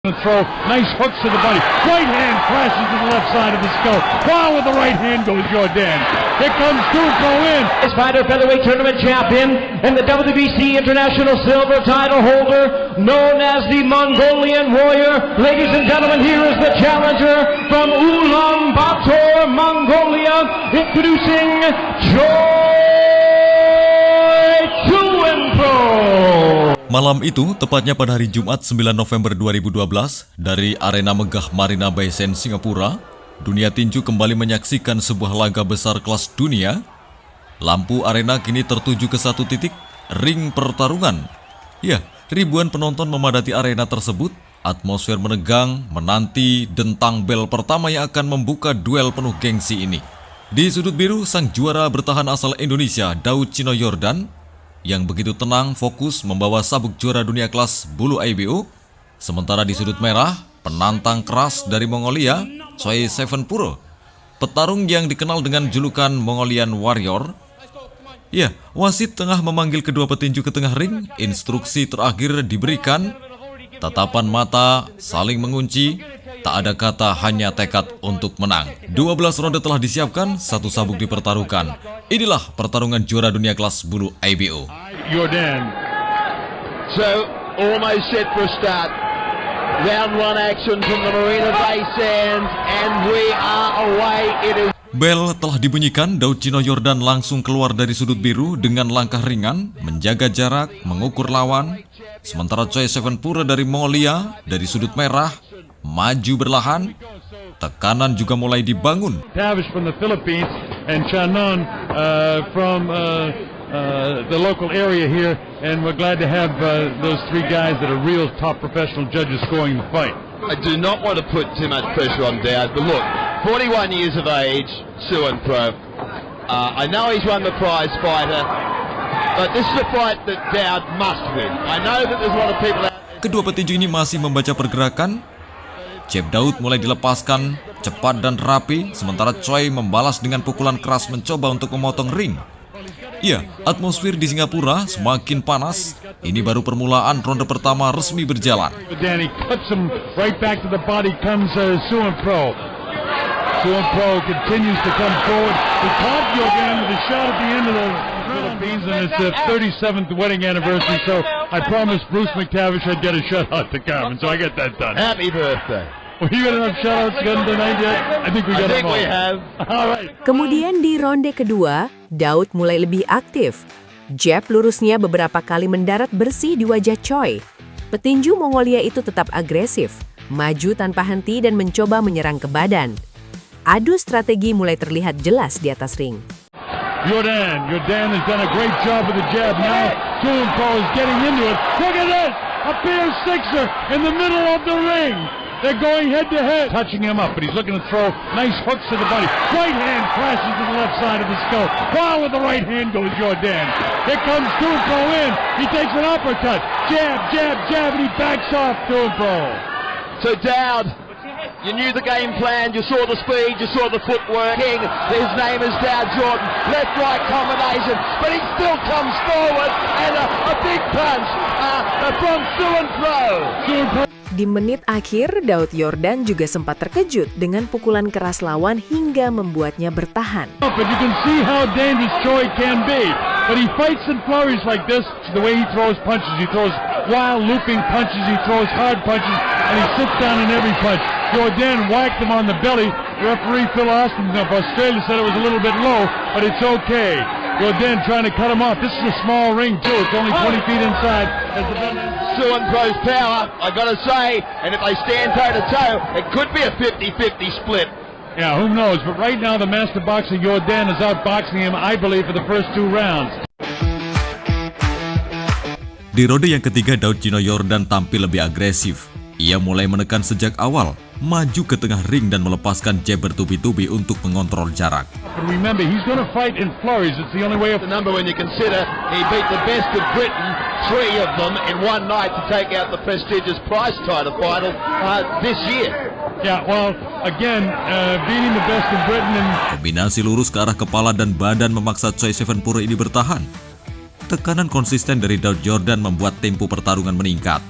Throw, nice hooks to the body. Right hand crashes to the left side of the skull. Wow, with the right hand goes Jordan. Here comes Tuco in. This fighter, featherweight tournament champion and the WBC International Silver title holder, known as the Mongolian Warrior. Ladies and gentlemen, here is the challenger from Ulaanbaatar, Mongolia, introducing Choi Tuenpro. Malam itu, tepatnya pada hari Jumat 9 November 2012, dari Arena Megah Marina Bay Sands, Singapura, dunia tinju kembali menyaksikan sebuah laga besar kelas dunia. Lampu arena kini tertuju ke satu titik, ring pertarungan. Ya, ribuan penonton memadati arena tersebut, atmosfer menegang, menanti dentang bel pertama yang akan membuka duel penuh gengsi ini. Di sudut biru, sang juara bertahan asal Indonesia, Daud Chino Yordan, yang begitu tenang fokus membawa sabuk juara dunia kelas bulu IBO. Sementara di sudut merah, penantang keras dari Mongolia, Choi Tuenpro, petarung yang dikenal dengan julukan Mongolian Warrior. Ya, wasit tengah memanggil kedua petinju ke tengah ring. Instruksi terakhir diberikan. Tatapan mata saling mengunci. Tak ada kata, hanya tekad untuk menang. 12 ronde telah disiapkan, satu sabuk dipertaruhkan. Inilah pertarungan juara dunia kelas bulu IBO. Jordan. So, almost set for a start. Round one action from the Marina Bay Sands, and we are away. It is. Bel telah dibunyikan, Daud Chino Yordan langsung keluar dari sudut biru dengan langkah ringan, menjaga jarak, mengukur lawan. Sementara Choi Tuenpro dari Mongolia, dari sudut merah, maju berlahan, tekanan juga mulai dibangun. Tavish from the Philippines and Chanon from the local area here, and we're glad to have those three guys that are real top professional judges scoring the fight. I do not want to put too much pressure on Dowd, but look, 41 years of age, Tuenpro. I know he's won the prize fighter, but this is a fight that Dowd must win. I know that there's a lot of people out there. Kedua petinju ini masih membaca pergerakan. Jab Daud mulai dilepaskan, cepat dan rapi, sementara Choi membalas dengan pukulan keras mencoba untuk memotong ring. Ya, atmosfer di Singapura semakin panas. Ini baru permulaan ronde pertama resmi berjalan. Danny cuts him right back to the body. Comes Tuenpro. Tuenpro continues to come forward. He caught Jordan with a shot at the end of the Philippines, and it's the 37th wedding anniversary. So I promised Bruce McTavish I'd get a shout out to Carmen, so I get that done. Happy birthday. Well, you got enough shout outs tonight yet? I think we got them all. we have. All right. Kemudian di ronde kedua, Daud mulai lebih aktif. Jab lurusnya beberapa kali mendarat bersih di wajah Choi. Petinju Mongolia itu tetap agresif, maju tanpa henti dan mencoba menyerang ke badan. Adu strategi mulai terlihat jelas di atas ring. Jordan has done a great job with the jab. Now Tuenpro is getting into it. Look at this! A Pier Sixer in the middle of the ring. They're going head to head. Touching him up, but he's looking to throw nice hooks to the body. Right hand crashes to the left side of the skull. Wow, with the right hand goes Jordan. Here comes Tuenpro in. He takes an uppercut. Jab, jab, jab, and he backs off Tuenpro. So Dowd, you knew the game plan, you saw the speed, you saw the footwork. King, his name is Dowd Jordan. Left-right combination, but he still comes forward, and a big punch from Tuenpro. Di menit akhir, Daud Yordan juga sempat terkejut dengan pukulan keras lawan hingga membuatnya bertahan. But you can see how dangerous Choi can be. But he fights in flurries like this. The way he throws punches, he throws wild looping punches, he throws hard punches, and he sits down in every punch. Jordan whacked him on the belly. Referee Phil Austin of Australia said it was a little bit low, but it's okay. Jordan trying to cut him off. This is a small ring too. It's only 20 feet inside. Tuenpro's power, I gotta say, and if they stand toe-to-toe, it could be a 50-50 split. Yeah, who knows? But right now the master boxer Jordan is outboxing him, I believe, for the first two rounds. Di ronde yang ketiga, Daud Chino Yordan tampil lebih agresif. Ia mulai menekan sejak awal, maju ke tengah ring dan melepaskan jab bertubi-tubi untuk mengontrol jarak. But remember, he's going to fight in flurries. It's the only way of The number when you consider he beat the best of Britain, 3 of them in one night to take out the prestigious prize title final this year. Yeah, well, again, beating the best in Britain and Kombinasi lurus ke arah kepala dan badan memaksa Choi Tuenpro ini bertahan. Tekanan konsisten dari Daud Yordan membuat tempo pertarungan meningkat.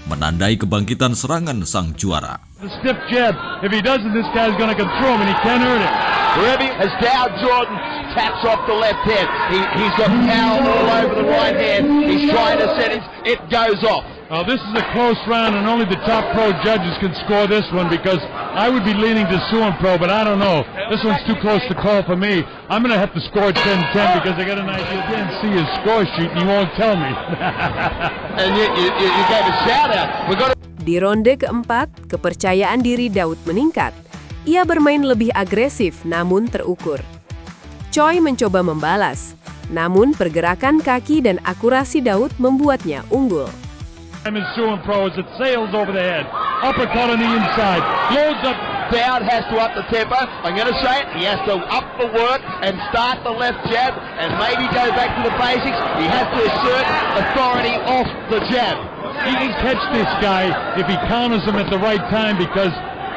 menandai kebangkitan serangan sang juara. The stiff jab. If he doesn't, this guy's going to come through him, and he can't hurt him. Wherever as Dow Jordan taps off the left hand, he's got power all over the right hand. He's trying to set it goes off. Well, this is a close round, and only the top pro judges can score this one, because I would be leaning to Suan Pro, but I don't know. This one's too close to call for me. I'm going to have to score 10-10 because I got an idea. I didn't see his score sheet, and he won't tell me. And you gave a shout out. We got. Di ronde keempat, kepercayaan diri Daud meningkat. Ia bermain lebih agresif namun terukur. Choi mencoba membalas, namun pergerakan kaki dan akurasi Daud membuatnya unggul. I'm in Suan Pro as it sails over the head. Uppercut on the inside. Loads up. Dowd has to up the tempo. I'm going to say it. He has to up the work and start the left jab and maybe go back to the basics. He has to assert authority off the jab. He can catch this guy if he counters him at the right time, because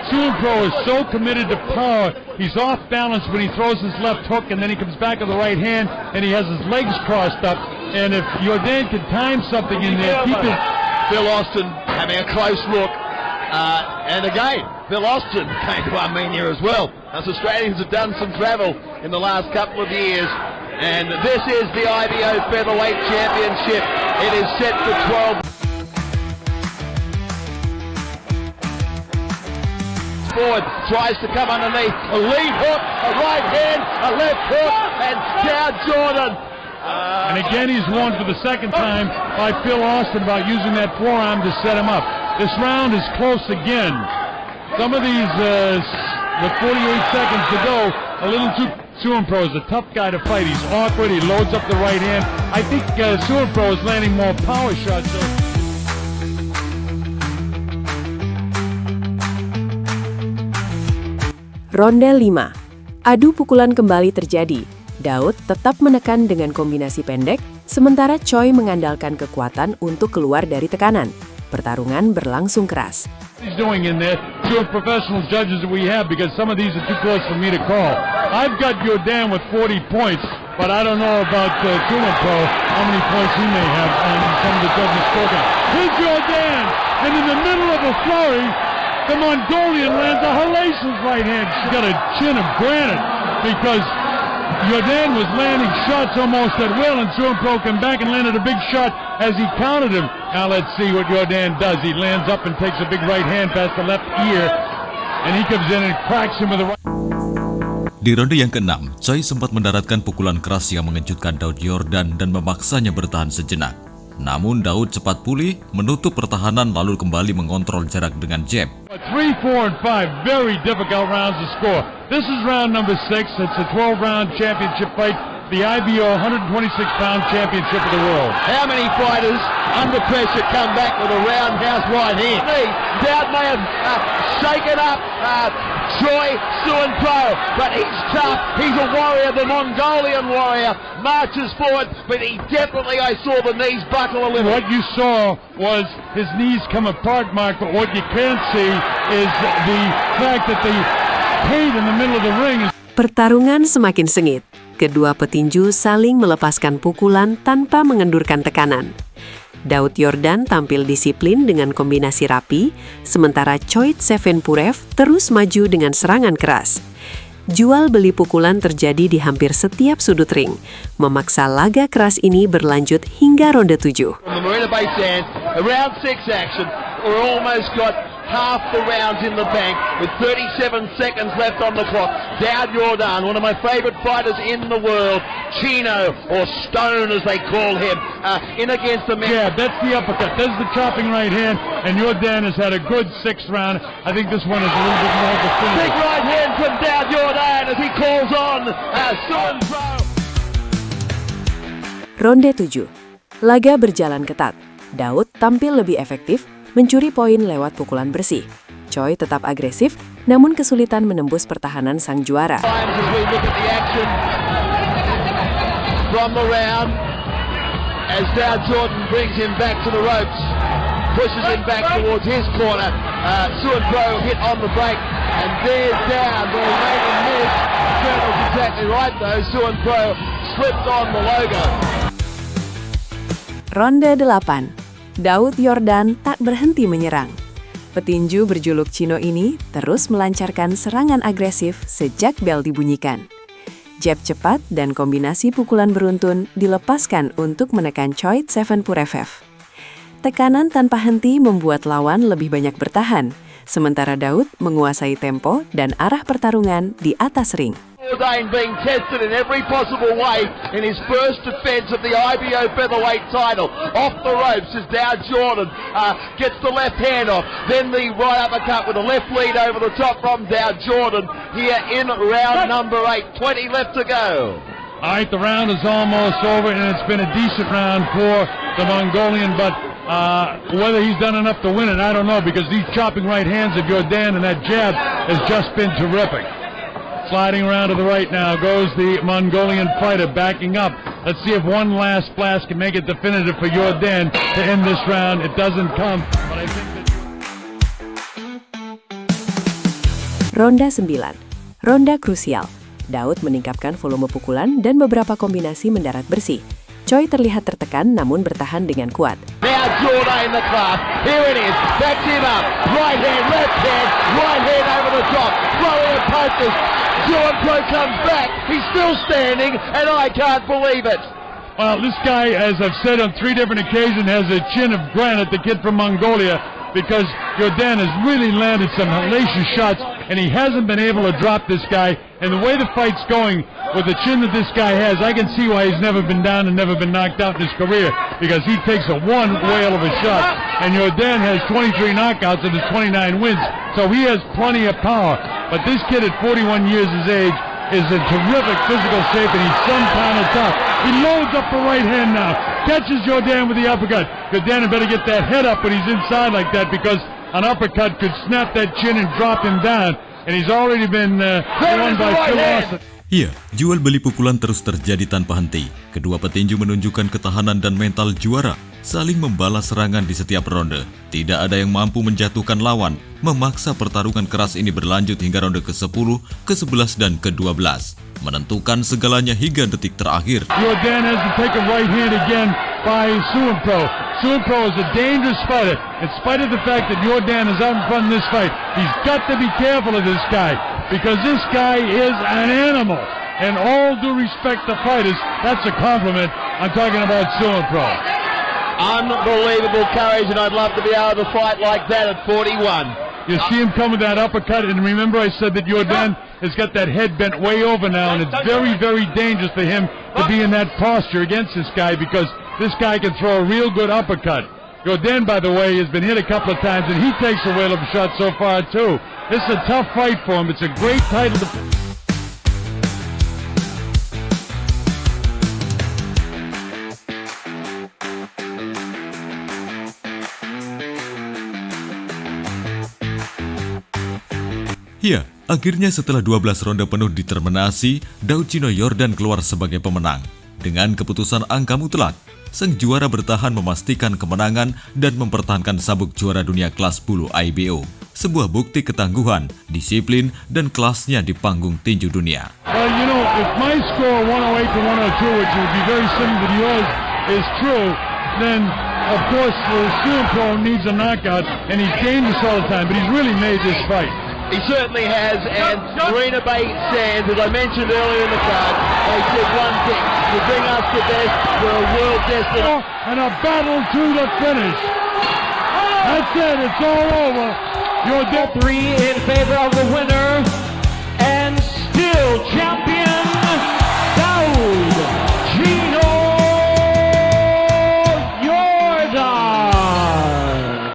Suan Pro is so committed to power. He's off balance when he throws his left hook, and then he comes back with the right hand, and he has his legs crossed up. And if Jordan can time something in there, keep it. Bill Austin having a close look. And again, Bill Austin came to Armenia as well. Us Australians have done some travel in the last couple of years. And this is the IBO Featherweight Championship. It is set for 12. Forward, tries to come underneath, a lead hook, a right hand, a left hook, and Dow Jordan. And again, he's warned for the second time by Phil Austin about using that forearm to set him up. This round is close again. Some of these, with 48 seconds to go, a little too. Suan Pro is a tough guy to fight. He's awkward, he loads up the right hand. I think Suan Pro is landing more power shots. Ronde 5. Adu pukulan kembali terjadi. Daud tetap menekan dengan kombinasi pendek, sementara Choi mengandalkan kekuatan untuk keluar dari tekanan. Pertarungan berlangsung keras. He's doing in there, two professional judges that we have, because some of these are too close for me to call. I've got Jordan with 40 points, but I don't know about Suan Pro, how many points he may have, and some of the judges spoken. Here's Jordan, and in the middle of a flurry, the Mongolian lands a hellacious right hand. She's got a chin of granite, because Jordan was landing shots almost at will, and Suan Pro came back and landed a big shot as he countered him. Now let's see what Jordan does. He lands up and takes a big right hand past the left ear, and he comes in and cracks him with the right. Di ronde yang ke-6, Choi sempat mendaratkan pukulan keras yang mengejutkan Daud Jordan dan memaksanya bertahan sejenak. Namun Daud cepat pulih, menutup pertahanan lalu kembali mengontrol jarak dengan jab. 3, 4, and 5, very difficult rounds to score. This is round number 6. It's a 12-round championship fight, the IBO 126-pound championship of the world. How many fighters under pressure come back with a roundhouse right hand? Dowd may have shaken up Choi Suan Pro, but he's tough. He's a warrior, the Mongolian warrior. Marches forward, but he definitely, I saw the knees buckle a little. What you saw was his knees come apart, Mark, but what you can't see is the fact that the pain in the middle of the ring is... Pertarungan semakin sengit. Kedua petinju saling melepaskan pukulan tanpa mengendurkan tekanan. Daud Jordan tampil disiplin dengan kombinasi rapi, sementara Choi Sevenpurev terus maju dengan serangan keras. Jual beli pukulan terjadi di hampir setiap sudut ring, memaksa laga keras ini berlanjut hingga ronde 7. From the Marina Bay Sands, a round 6 action, we're almost got half the rounds in the bank with 37 seconds left on the clock. Dow Jordan, one of my favorite fighters in the world, Chino, or Stone as they call him, in against the man. Yeah, that's the uppercut. That's the chopping right hand, and Jordan has had a good 6th round. I think this one is a little bit more definitive. Big right hand from Dow Jordan as he calls on Suan Pro. Ronde 7. Laga berjalan ketat. Daud tampil lebih efektif, mencuri poin lewat pukulan bersih. Choi tetap agresif, namun kesulitan menembus pertahanan sang juara. As we look at the action from the round, as Dow Jordan brings him back to the ropes, pushes him back towards his corner. Suan Pro hit on the break, and there's Dow. The remaining miss. Colonel's exactly right though. Suan Pro slipped on the logo. Ronde 8. Daud Yordan tak berhenti menyerang. Petinju berjuluk Cino ini terus melancarkan serangan agresif sejak bel dibunyikan. Jab cepat dan kombinasi pukulan beruntun dilepaskan untuk menekan Choi Sevenpurev. Tekanan tanpa henti membuat lawan lebih banyak bertahan, sementara Daud menguasai tempo dan arah pertarungan di atas ring. Jourdain being tested in every possible way in his first defence of the IBO featherweight title. Off the ropes as Dow Jordan gets the left hand off, then the right uppercut with a left lead over the top from Dow Jordan here in round number 8. 20 left to go. All right, the round is almost over, and it's been a decent round for the Mongolian, but whether he's done enough to win it, I don't know, because these chopping right hands of Jourdain and that jab has just been terrific. Sliding around to the right now goes the Mongolian fighter, backing up. Let's see if one last blast can make it definitive for Jourdain to end this round. It doesn't come, but I think that... Ronda 9. Ronda krusial. Daud meningkatkan volume pukulan dan beberapa kombinasi mendarat bersih. Choi terlihat tertekan namun bertahan dengan kuat. Now Jourdain the class. Here it is. Backs him up. Right hand, left hand. Right hand over the top. Flurry of punches. Pro comes back. He's still standing, and I can't believe it. Well, this guy, as I've said on 3 different occasions, has a chin of granite, the kid from Mongolia, because Jourdain has really landed some hellacious shots, and he hasn't been able to drop this guy. And the way the fight's going, with the chin that this guy has, I can see why he's never been down and never been knocked out in his career, because he takes a one whale of a shot. And Jourdain has 23 knockouts and his 29 wins, so he has plenty of power. But this kid at 41 years of age is in terrific physical shape, and he's some pound of top. He loads up the right hand now, catches Jourdain with the uppercut. Jourdain better get that head up when he's inside like that, because an uppercut could snap that chin and drop him down. And he's already been won by Phil Lawson. Iya, jual beli pukulan terus terjadi tanpa henti. Kedua petinju menunjukkan ketahanan dan mental juara, saling membalas serangan di setiap ronde. Tidak ada yang mampu menjatuhkan lawan, memaksa pertarungan keras ini berlanjut hingga ronde ke-10, ke-11, dan ke-12. Menentukan segalanya hingga detik terakhir. Jourdain has to take a right hand again by Suunpro. Suunpro is a dangerous fighter. In spite of the fact that Jourdain is out in front in this fight, he's got to be careful of this guy, because this guy is an animal. And all due respect to fighters, that's a compliment. I'm talking about Suunpro. Unbelievable courage, and I'd love to be able to fight like that at 41. You see him come with that uppercut, and remember I said that Jourdain has got that head bent way over now, and it's very, very dangerous for him to be in that posture against this guy, because this guy can throw a real good uppercut. Jourdain, by the way, has been hit a couple of times, and he takes a whale of a shot so far, too. This is a tough fight for him. It's a great title to... Ya, akhirnya setelah 12 ronde penuh diterminasi, Daud Cino Yordan keluar sebagai pemenang. Dengan keputusan angka mutlak, sang juara bertahan memastikan kemenangan dan mempertahankan sabuk juara dunia kelas bulu IBO. Sebuah bukti ketangguhan, disiplin, dan kelasnya di panggung tinju dunia. Well, you know, if my score 108 to 102, which would be very similar to yours, is true, then of course Suunpro needs a knockout, and he's dangerous all the time, but he's really made this fight. He certainly has, and Marina Bay Sands, as I mentioned earlier in the card, they said one thing: to bring us the best for a world destiny. And a battle to the finish. That's it, it's all over. You're 3 in favor of the winner.